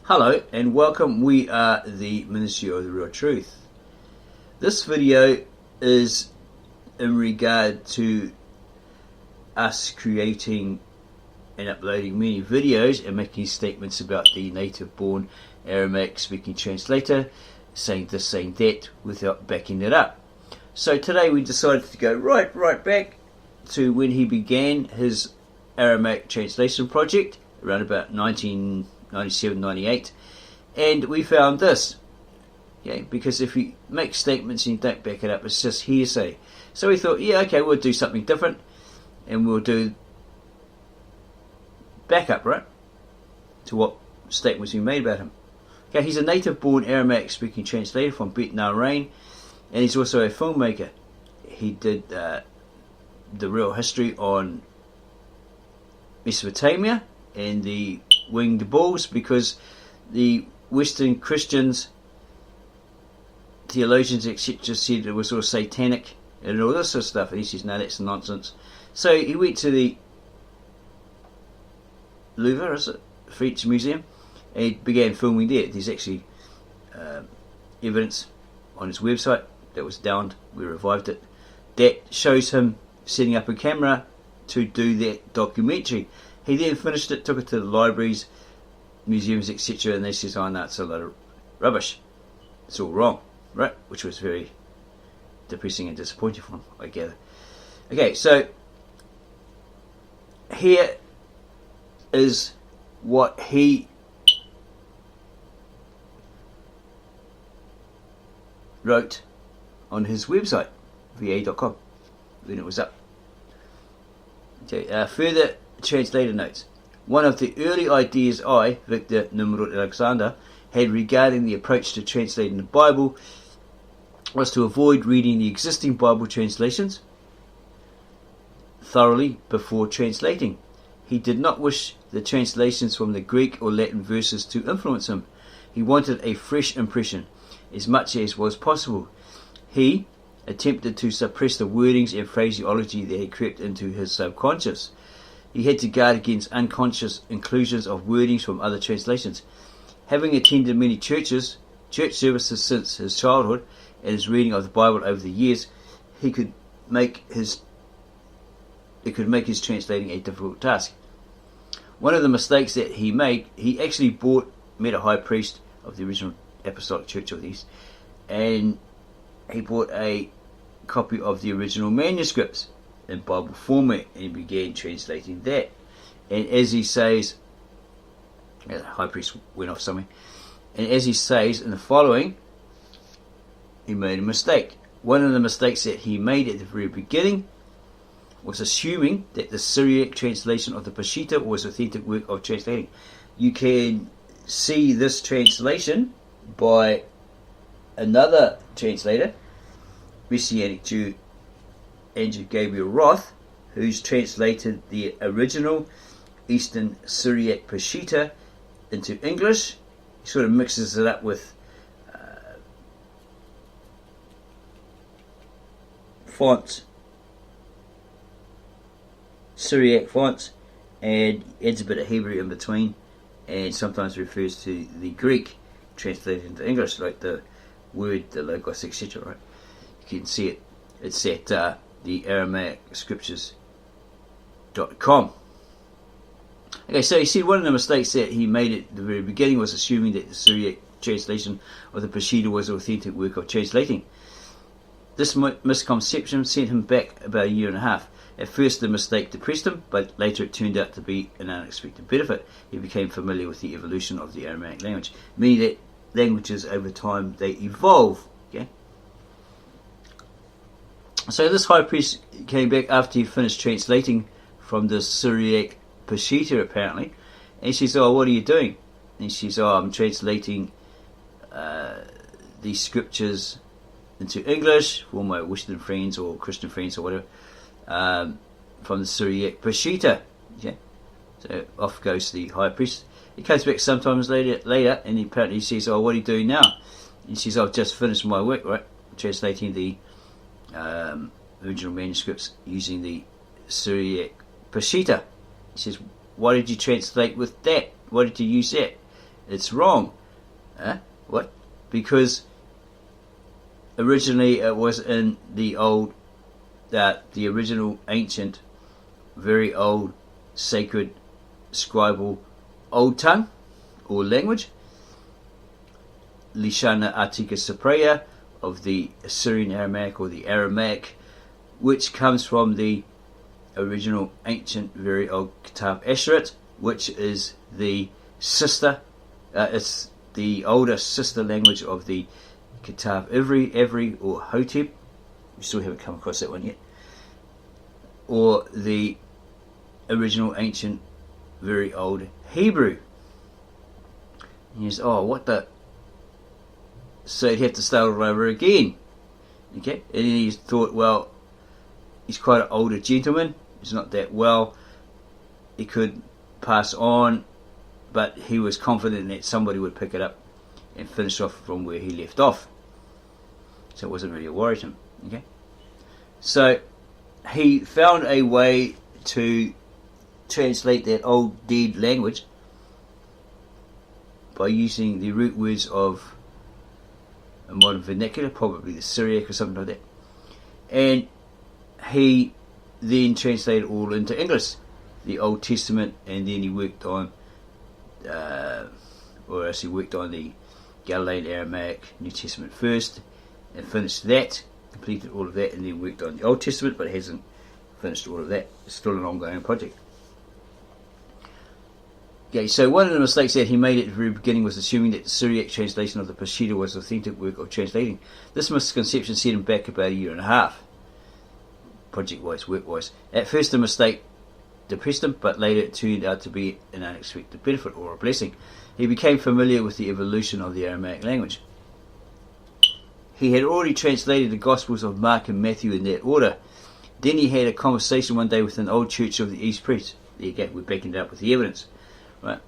Hello and welcome. We are the Ministry of the Real Truth. This video is in regard to us creating and uploading many videos and making statements about the native born Aramaic speaking translator, saying this, saying that, without backing it up. So today we decided to go right back to when he began his Aramaic translation project around about 1997-98, and we found this. Okay, because if you make statements and you don't back it up, it's just hearsay. So we thought, yeah, okay, we'll do something different, and we'll do backup, right, to what statements we made about him. Okay, he's a native-born Aramaic-speaking translator from Bet Nahrein, and he's also a filmmaker. He did the real history on Mesopotamia and the winged bulls, because the Western Christians, theologians, etc., said it was all satanic and all this sort of stuff, and he says, no, that's nonsense. So he went to the Louvre, is it? French Museum, and he began filming there. There's actually evidence on his website that was downed. We revived it. That shows him setting up a camera to do that documentary. He then finished it, took it to the libraries, museums, etc., and they says, oh no, it's a lot of rubbish. It's all wrong, right? Which was very depressing and disappointing for him, I gather. Okay, so here is what he wrote on his website, va.com, when it was up. Okay, further translator notes. One of the early ideas I, Victor Nimrud Alexander, had regarding the approach to translating the Bible was to avoid reading the existing Bible translations thoroughly before translating. He did not wish the translations from the Greek or Latin verses to influence him. He wanted a fresh impression, as much as was possible. He attempted to suppress the wordings and phraseology that had crept into his subconscious. He had to guard against unconscious inclusions of wordings from other translations. Having attended many church services since his childhood and his reading of the Bible over the years, it could make his translating a difficult task. One of the mistakes that he made, he actually met a high priest of the original Apostolic Church of the East, and he bought a copy of the original manuscripts in Bible format, and he began translating that. And as he says, the high priest went off somewhere, and as he says in the following, he made a mistake. One of the mistakes that he made at the very beginning was assuming that the Syriac translation of the Peshitta was authentic work of translating. You can see this translation by another translator, Messianic Jew, Gabriel Roth, who's translated the original Eastern Syriac Peshitta into English. He sort of mixes it up with fonts, Syriac fonts, and adds a bit of Hebrew in between, and sometimes refers to the Greek translated into English, like the word, the logos, etc. Right? You can see it. It's at the Aramaic scriptures.com. Okay, so you see, one of the mistakes that he made at the very beginning was assuming that the Syriac translation of the Peshitta was an authentic work of translating. This misconception sent him back about a year and a half. At first the mistake depressed him, but later it turned out to be an unexpected benefit. He became familiar with the evolution of the Aramaic language, meaning that languages over time, they evolve. Okay. So this high priest came back after he finished translating from the Syriac Peshitta, apparently, and he says, oh, what are you doing? And she says, oh, I'm translating these scriptures into English for my Western friends or Christian friends or whatever, from the Syriac Peshitta. Okay. So off goes the high priest. He comes back sometimes later, and he apparently says, oh, what are you doing now? And he says, I've just finished my work, right, translating the original manuscripts using the Syriac Peshitta. He says, why did you translate with that? Why did you use that? it's wrong. What? Because originally it was in the original ancient, very old, sacred, scribal, old tongue or language, Lishana Atika Sapreya, of the Assyrian Aramaic or the Aramaic, which comes from the original ancient, very old Kitab Asheret, which is the sister, it's the older sister language of the Kitab Ivri or Hotep. We still haven't come across that one yet. Or the original ancient, very old Hebrew. And he says, oh, what the? So he'd have to start all over again. Okay? And then he thought, well, he's quite an older gentleman. He's not that well. He could pass on, but he was confident that somebody would pick it up and finish off from where he left off. So it wasn't really a worry to him. Okay? So he found a way to translate that old dead language by using the root words of a modern vernacular, probably the Syriac or something like that. And he then translated all into English, the Old Testament, and then he worked on the Galilean Aramaic New Testament first, and finished that, completed all of that, and then worked on the Old Testament, but hasn't finished all of that. It's still an ongoing project. Okay, so one of the mistakes that he made at the very beginning was assuming that the Syriac translation of the Peshitta was authentic work of translating. This misconception set him back about a year and a half, project-wise, work-wise. At first the mistake depressed him, but later it turned out to be an unexpected benefit or a blessing. He became familiar with the evolution of the Aramaic language. He had already translated the Gospels of Mark and Matthew in that order. Then he had a conversation one day with an old church of the East priest. There you go, we're backing it up with the evidence. Right.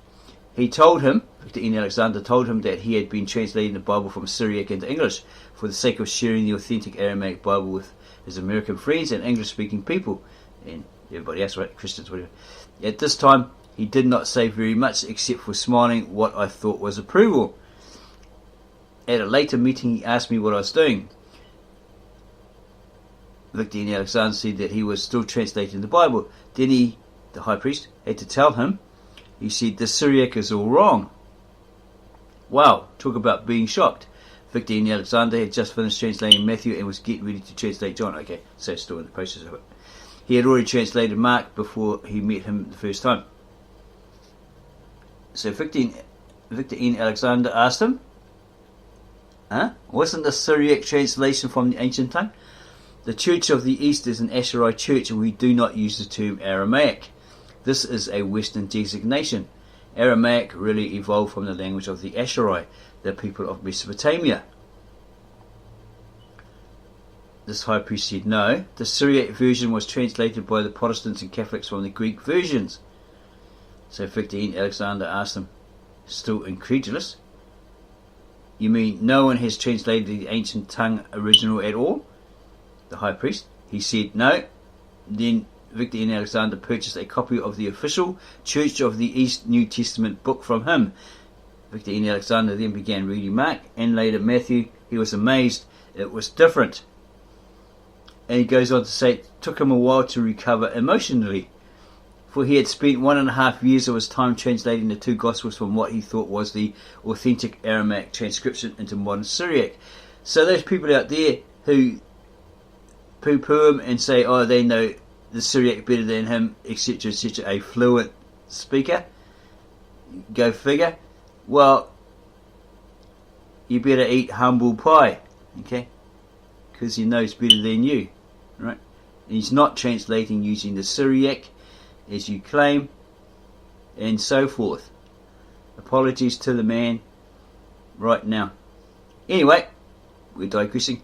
He told him, Victor N. Alexander told him that he had been translating the Bible from Syriac into English for the sake of sharing the authentic Aramaic Bible with his American friends and English-speaking people, and everybody else, right, Christians, whatever. At this time, he did not say very much except for smiling what I thought was approval. At a later meeting, he asked me what I was doing. Victor N. Alexander said that he was still translating the Bible. Then he, the high priest, had to tell him. He said, the Syriac is all wrong. Wow, talk about being shocked. Victor N. Alexander had just finished translating Matthew and was getting ready to translate John. Okay, so still in the process of it. He had already translated Mark before he met him the first time. So Victor N. Alexander asked him, wasn't the Syriac translation from the ancient tongue? The Church of the East is an Asherite church, and we do not use the term Aramaic. This is a Western designation. Aramaic really evolved from the language of the Asherite, the people of Mesopotamia. This high priest said no. The Syriac version was translated by the Protestants and Catholics from the Greek versions. So Victor N. Alexander asked him, still incredulous, you mean no one has translated the ancient tongue original at all? The high priest, he said no. Then Victor N. Alexander purchased a copy of the official Church of the East New Testament book from him. Victor N. Alexander then began reading Mark and later Matthew. He was amazed. It was different. And he goes on to say it took him a while to recover emotionally, for he had spent 1.5 years of his time translating the two Gospels from what he thought was the authentic Aramaic transcription into modern Syriac. So those people out there who poo-poo him and say, oh, they know the Syriac better than him, etc., etc., a fluent speaker, go figure. Well, you better eat humble pie, okay? Because he knows better than you, right? He's not translating using the Syriac, as you claim, and so forth. Apologies to the man right now. Anyway, we're digressing.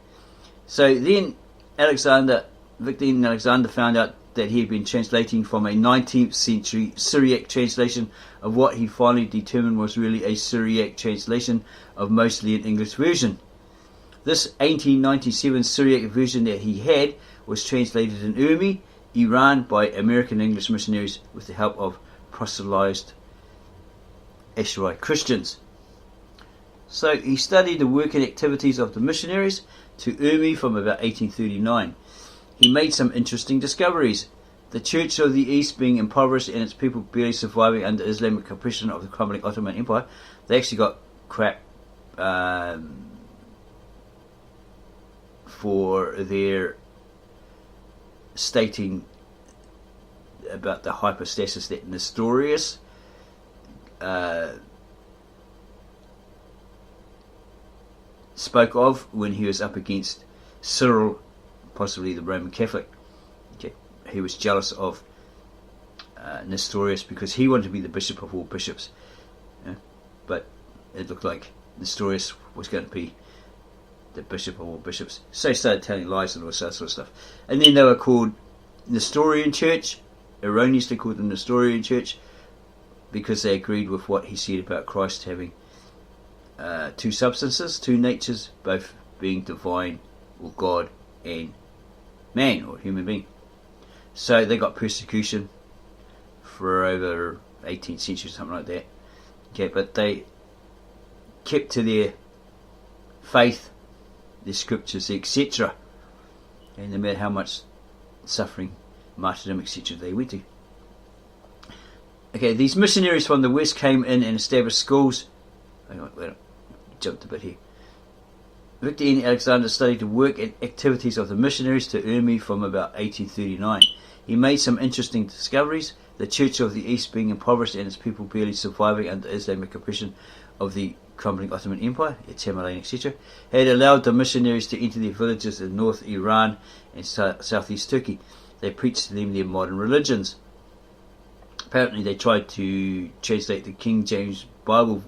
So then Victor N. Alexander found out that he had been translating from a 19th century Syriac translation of what he finally determined was really a Syriac translation of mostly an English version. This 1897 Syriac version that he had was translated in Urmi, Iran by American English missionaries with the help of proselytized Asherite Christians. So he studied the work and activities of the missionaries to Urmi from about 1839. He made some interesting discoveries. The Church of the East being impoverished and its people barely surviving under Islamic oppression of the crumbling Ottoman Empire. They actually got crap for their stating about the hypostasis that Nestorius spoke of when he was up against Cyril, possibly the Roman Catholic. Okay. He was jealous of Nestorius because he wanted to be the bishop of all bishops. Yeah. But it looked like Nestorius was going to be the bishop of all bishops. So he started telling lies and all that sort of stuff. And then they were called Nestorian Church, erroneously called the Nestorian Church, because they agreed with what he said about Christ having two substances, two natures, both being divine or God and man or human being. So they got persecution for over 18th century, something like that. Okay, but they kept to their faith, their scriptures, etc. And no matter how much suffering, martyrdom, etc. they went to. Okay, these missionaries from the West came in and established schools. Hang on, wait, jumped a bit here. Victor N. Alexander studied the work and activities of the missionaries to Urmi from about 1839. He made some interesting discoveries. The Church of the East being impoverished and its people barely surviving under Islamic oppression of the crumbling Ottoman Empire, Tamerlane, etc., had allowed the missionaries to enter their villages in North Iran and southeast Turkey. They preached to them their modern religions. Apparently they tried to translate the King James Bible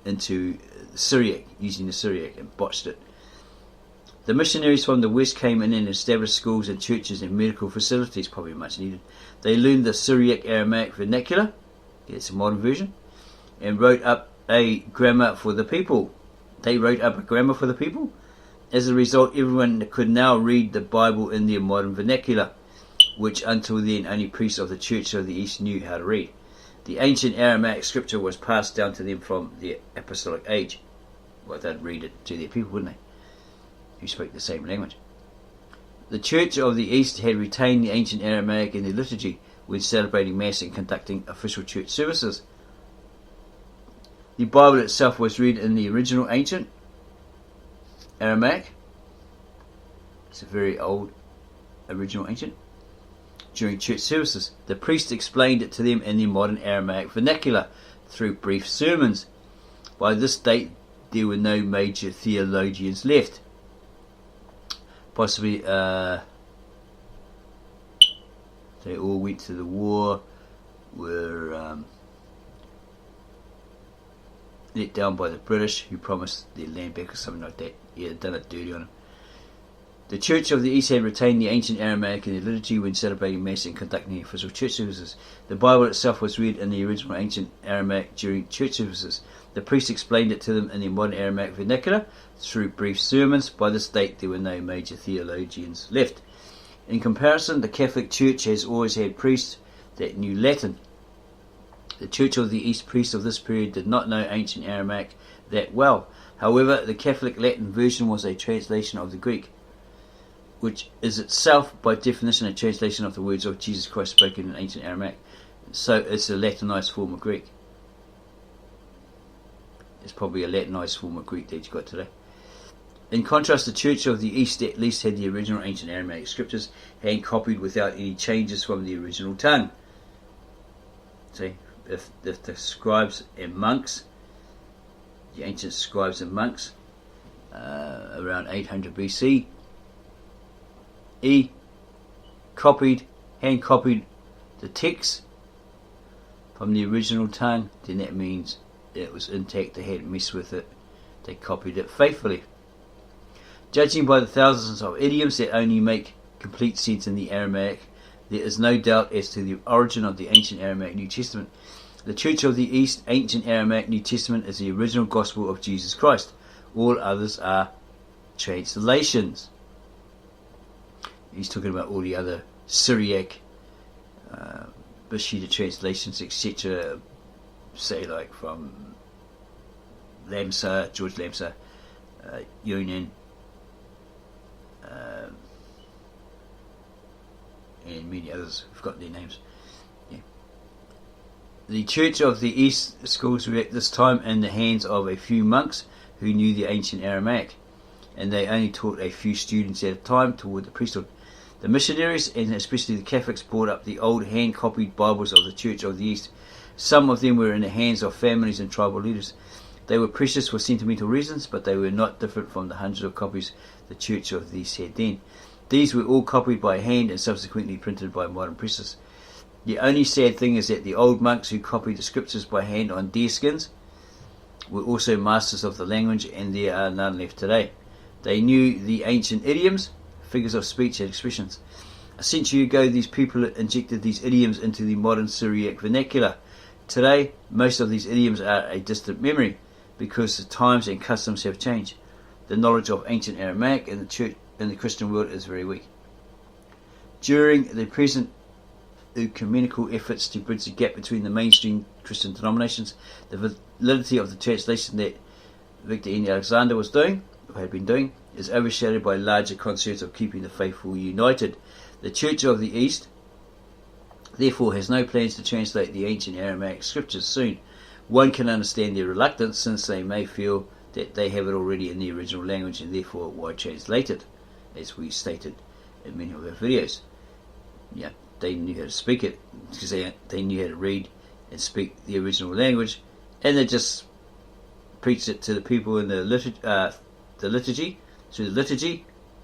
into Syriac, using the Syriac, and botched it. The missionaries from the West came in and established schools and churches and medical facilities, probably much needed. They learned the Syriac Aramaic vernacular, it's a modern version, and wrote up a grammar for the people. They wrote up a grammar for the people. As a result, everyone could now read the Bible in their modern vernacular, which until then only priests of the Church of the East knew how to read. The ancient Aramaic scripture was passed down to them from the Apostolic age. Well, they'd read it to their people, wouldn't they? Who spoke the same language. The Church of the East had retained the ancient Aramaic in their liturgy when celebrating Mass and conducting official church services. The Bible itself was read in the original ancient Aramaic. It's a very old original ancient. During church services, the priest explained it to them in the modern Aramaic vernacular through brief sermons. By this date, there were no major theologians left. Possibly, they all went to the war, were let down by the British, who promised their land back or something like that. Yeah, they'd done it dirty on them. The Church of the East had retained the ancient Aramaic in their liturgy when celebrating Mass and conducting official church services. The Bible itself was read in the original ancient Aramaic during church services. The priest explained it to them in the modern Aramaic vernacular through brief sermons. By this date, there were no major theologians left. In comparison, the Catholic Church has always had priests that knew Latin. The Church of the East priests of this period did not know ancient Aramaic that well. However, the Catholic Latin version was a translation of the Greek, which is itself, by definition, a translation of the words of Jesus Christ spoken in ancient Aramaic. So it's a Latinized form of Greek. It's probably a Latinized form of Greek that you got today. In contrast, the Church of the East at least had the original ancient Aramaic scriptures hand copied without any changes from the original tongue. See, if the scribes and monks, the ancient scribes and monks, around 800 BC, hand copied the text from the original tongue, then that means it was intact. They hadn't messed with it. They copied it faithfully. Judging by the thousands of idioms that only make complete sense in the Aramaic, there is no doubt as to the origin of the ancient Aramaic New Testament. The Church of the East ancient Aramaic New Testament is the original gospel of Jesus Christ. All others are translations. He's talking about all the other Syriac Peshitta translations, etc., say like from Lamsa, George Lamsa, Union, and many others. I've got their names. Yeah. The Church of the East schools were at this time in the hands of a few monks who knew the ancient Aramaic, and they only taught a few students at a time toward the priesthood. The missionaries, and especially the Catholics, brought up the old hand-copied Bibles of the Church of the East. Some of them were in the hands of families and tribal leaders. They were precious for sentimental reasons, but they were not different from the hundreds of copies the Church of the East had then. These were all copied by hand and subsequently printed by modern presses. The only sad thing is that the old monks who copied the scriptures by hand on deerskins were also masters of the language, and there are none left today. They knew the ancient idioms, figures of speech and expressions. A century ago, these people injected these idioms into the modern Syriac vernacular. Today, most of these idioms are a distant memory because the times and customs have changed. The knowledge of ancient Aramaic in the church in the Christian world is very weak. During the present ecumenical efforts to bridge the gap between the mainstream Christian denominations, the validity of the translation that Victor N. Alexander was doing, or had been doing, is overshadowed by larger concerns of keeping the faithful united. The Church of the East, therefore, has no plans to translate the ancient Aramaic scriptures soon. One can understand their reluctance, since they may feel that they have it already in the original language, and therefore why translate it, as we stated in many of our videos. Yeah, they knew how to speak it, because they knew how to read and speak the original language, and they just preached it to the people in the liturgy,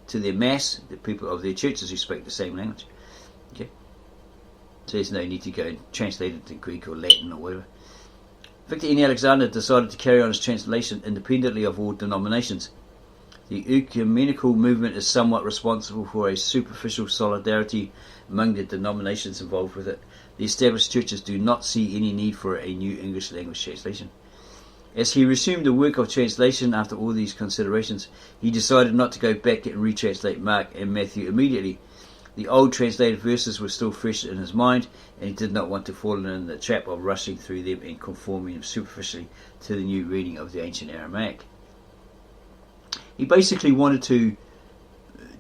to their mass, the people of their churches who speak the same language. Okay, so there's no need to go and translate it to Greek or Latin or whatever. Victor N. Alexander decided to carry on his translation independently of all denominations. The ecumenical movement is somewhat responsible for a superficial solidarity among the denominations involved with it. The established churches do not see any need for a new English language translation. As he resumed the work of translation after all these considerations, he decided not to go back and retranslate Mark and Matthew immediately. The old translated verses were still fresh in his mind, and he did not want to fall in the trap of rushing through them and conforming superficially to the new reading of the ancient Aramaic. He basically wanted to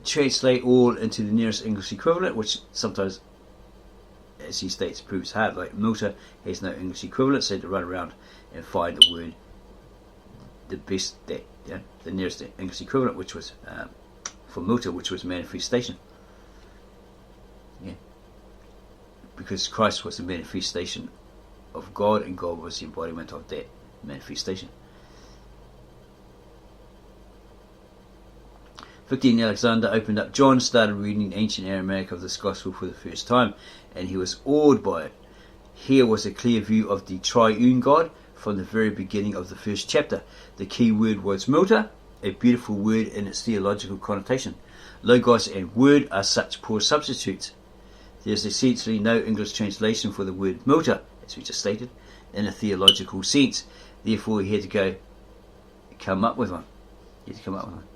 translate all into the nearest English equivalent, which sometimes, as he states, proves hard. Like Milta has no English equivalent, so to run around and find a word, the best, that the nearest English equivalent, which was for Milta, which was manifestation. Yeah, because Christ was the manifestation of God, and God was the embodiment of that manifestation. Victor N. Alexander opened up John, started reading ancient Aramaic of this gospel for the first time, and he was awed by it. Here was a clear view of the triune God from the very beginning of the first chapter. The key word was Milta, a beautiful word in its theological connotation. Logos and word are such poor substitutes. There is essentially no English translation for the word Milta, as we just stated, in a theological sense. Therefore, he had to come up with one.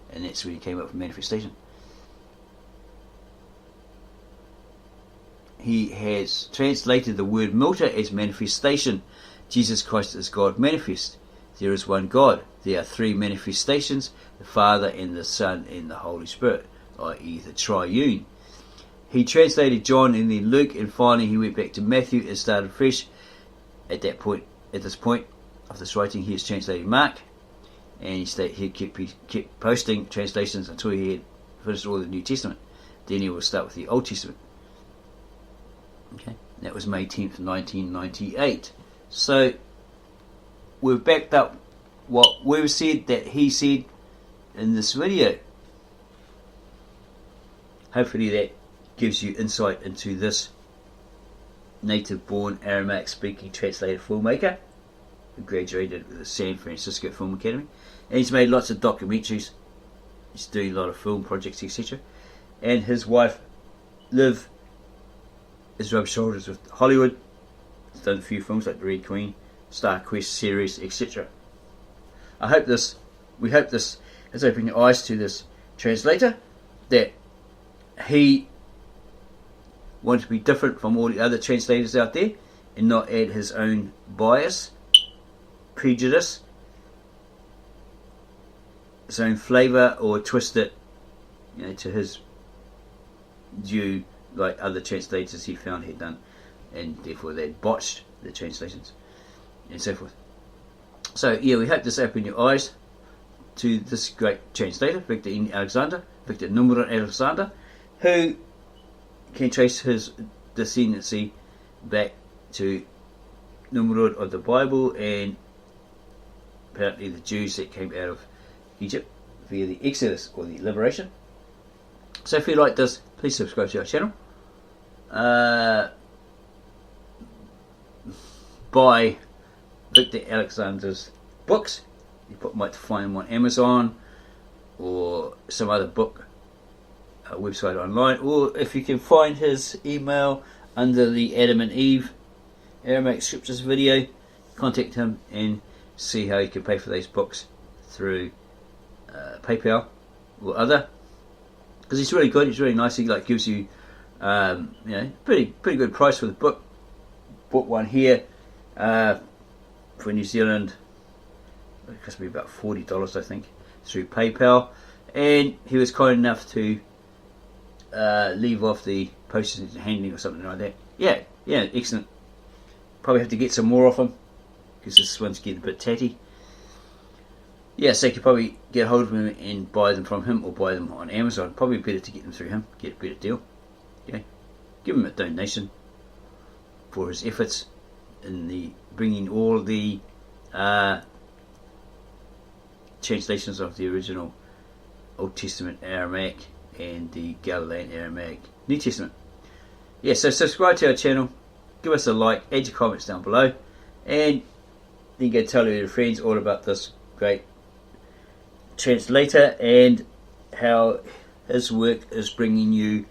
And that's where he came up with manifestation. He has translated the word Milta as manifestation. Jesus Christ is God manifest. There is one God. There are three manifestations, the Father and the Son and the Holy Spirit, i.e. the triune. He translated John and then Luke, and finally he went back to Matthew and started fresh. At this point of this writing, he has translated Mark, and he kept posting translations until he had finished all the New Testament. Then he will start with the Old Testament. Okay, that was May 10th, 1998. So we've backed up what we've said that he said in this video. Hopefully that gives you insight into this native-born Aramaic-speaking translator filmmaker who graduated with the San Francisco Film Academy, and he's made lots of documentaries. He's doing a lot of film projects, etc. And his wife Liv is rubbed shoulders with Hollywood. He's done a few films like The Red Queen, Star Quest series, etc. We hope this has opened your eyes to this translator, that he wanted to be different from all the other translators out there and not add his own bias prejudice, its own flavour, or twist it, to his view, like other translators he found he'd done, and therefore they'd botched the translations and so forth. So we hope this opened your eyes to this great translator, Victor Nimrud Alexander, who can trace his descendancy back to Nimrud of the Bible, and apparently the Jews that came out of Egypt via the Exodus, or the liberation. So if you like this, please subscribe to our channel. Buy Victor Alexander's books. You might find them on Amazon or some other book website online, or if you can find his email under the Adam and Eve Aramaic Scriptures video, contact him and see how you can pay for those books through PayPal or other, because he's really good. He's really nice. He gives you pretty good price for the book. Bought one here for New Zealand. It cost me about $40, I think, through PayPal, and he was kind enough to leave off the postage and handling or something like that. Yeah, excellent. Probably have to get some more off him, because this one's getting a bit tatty. So you could probably get hold of him and buy them from him, or buy them on Amazon. Probably better to get them through him, get a better deal. Give him a donation for his efforts in the bringing all the translations of the original Old Testament Aramaic and the Galilean Aramaic New Testament. So subscribe to our channel, give us a like, add your comments down below, and then go tell your friends all about this great translator and how his work is bringing you,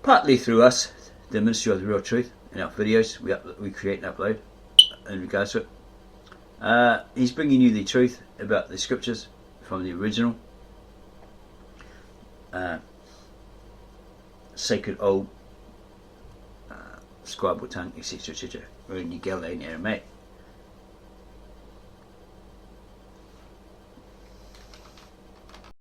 partly through us, the ministry of the real truth in our videos we create and upload in regards to it. He's bringing you the truth about the scriptures from the original sacred old scribal tongue, etc., in the Galilean Aramaic.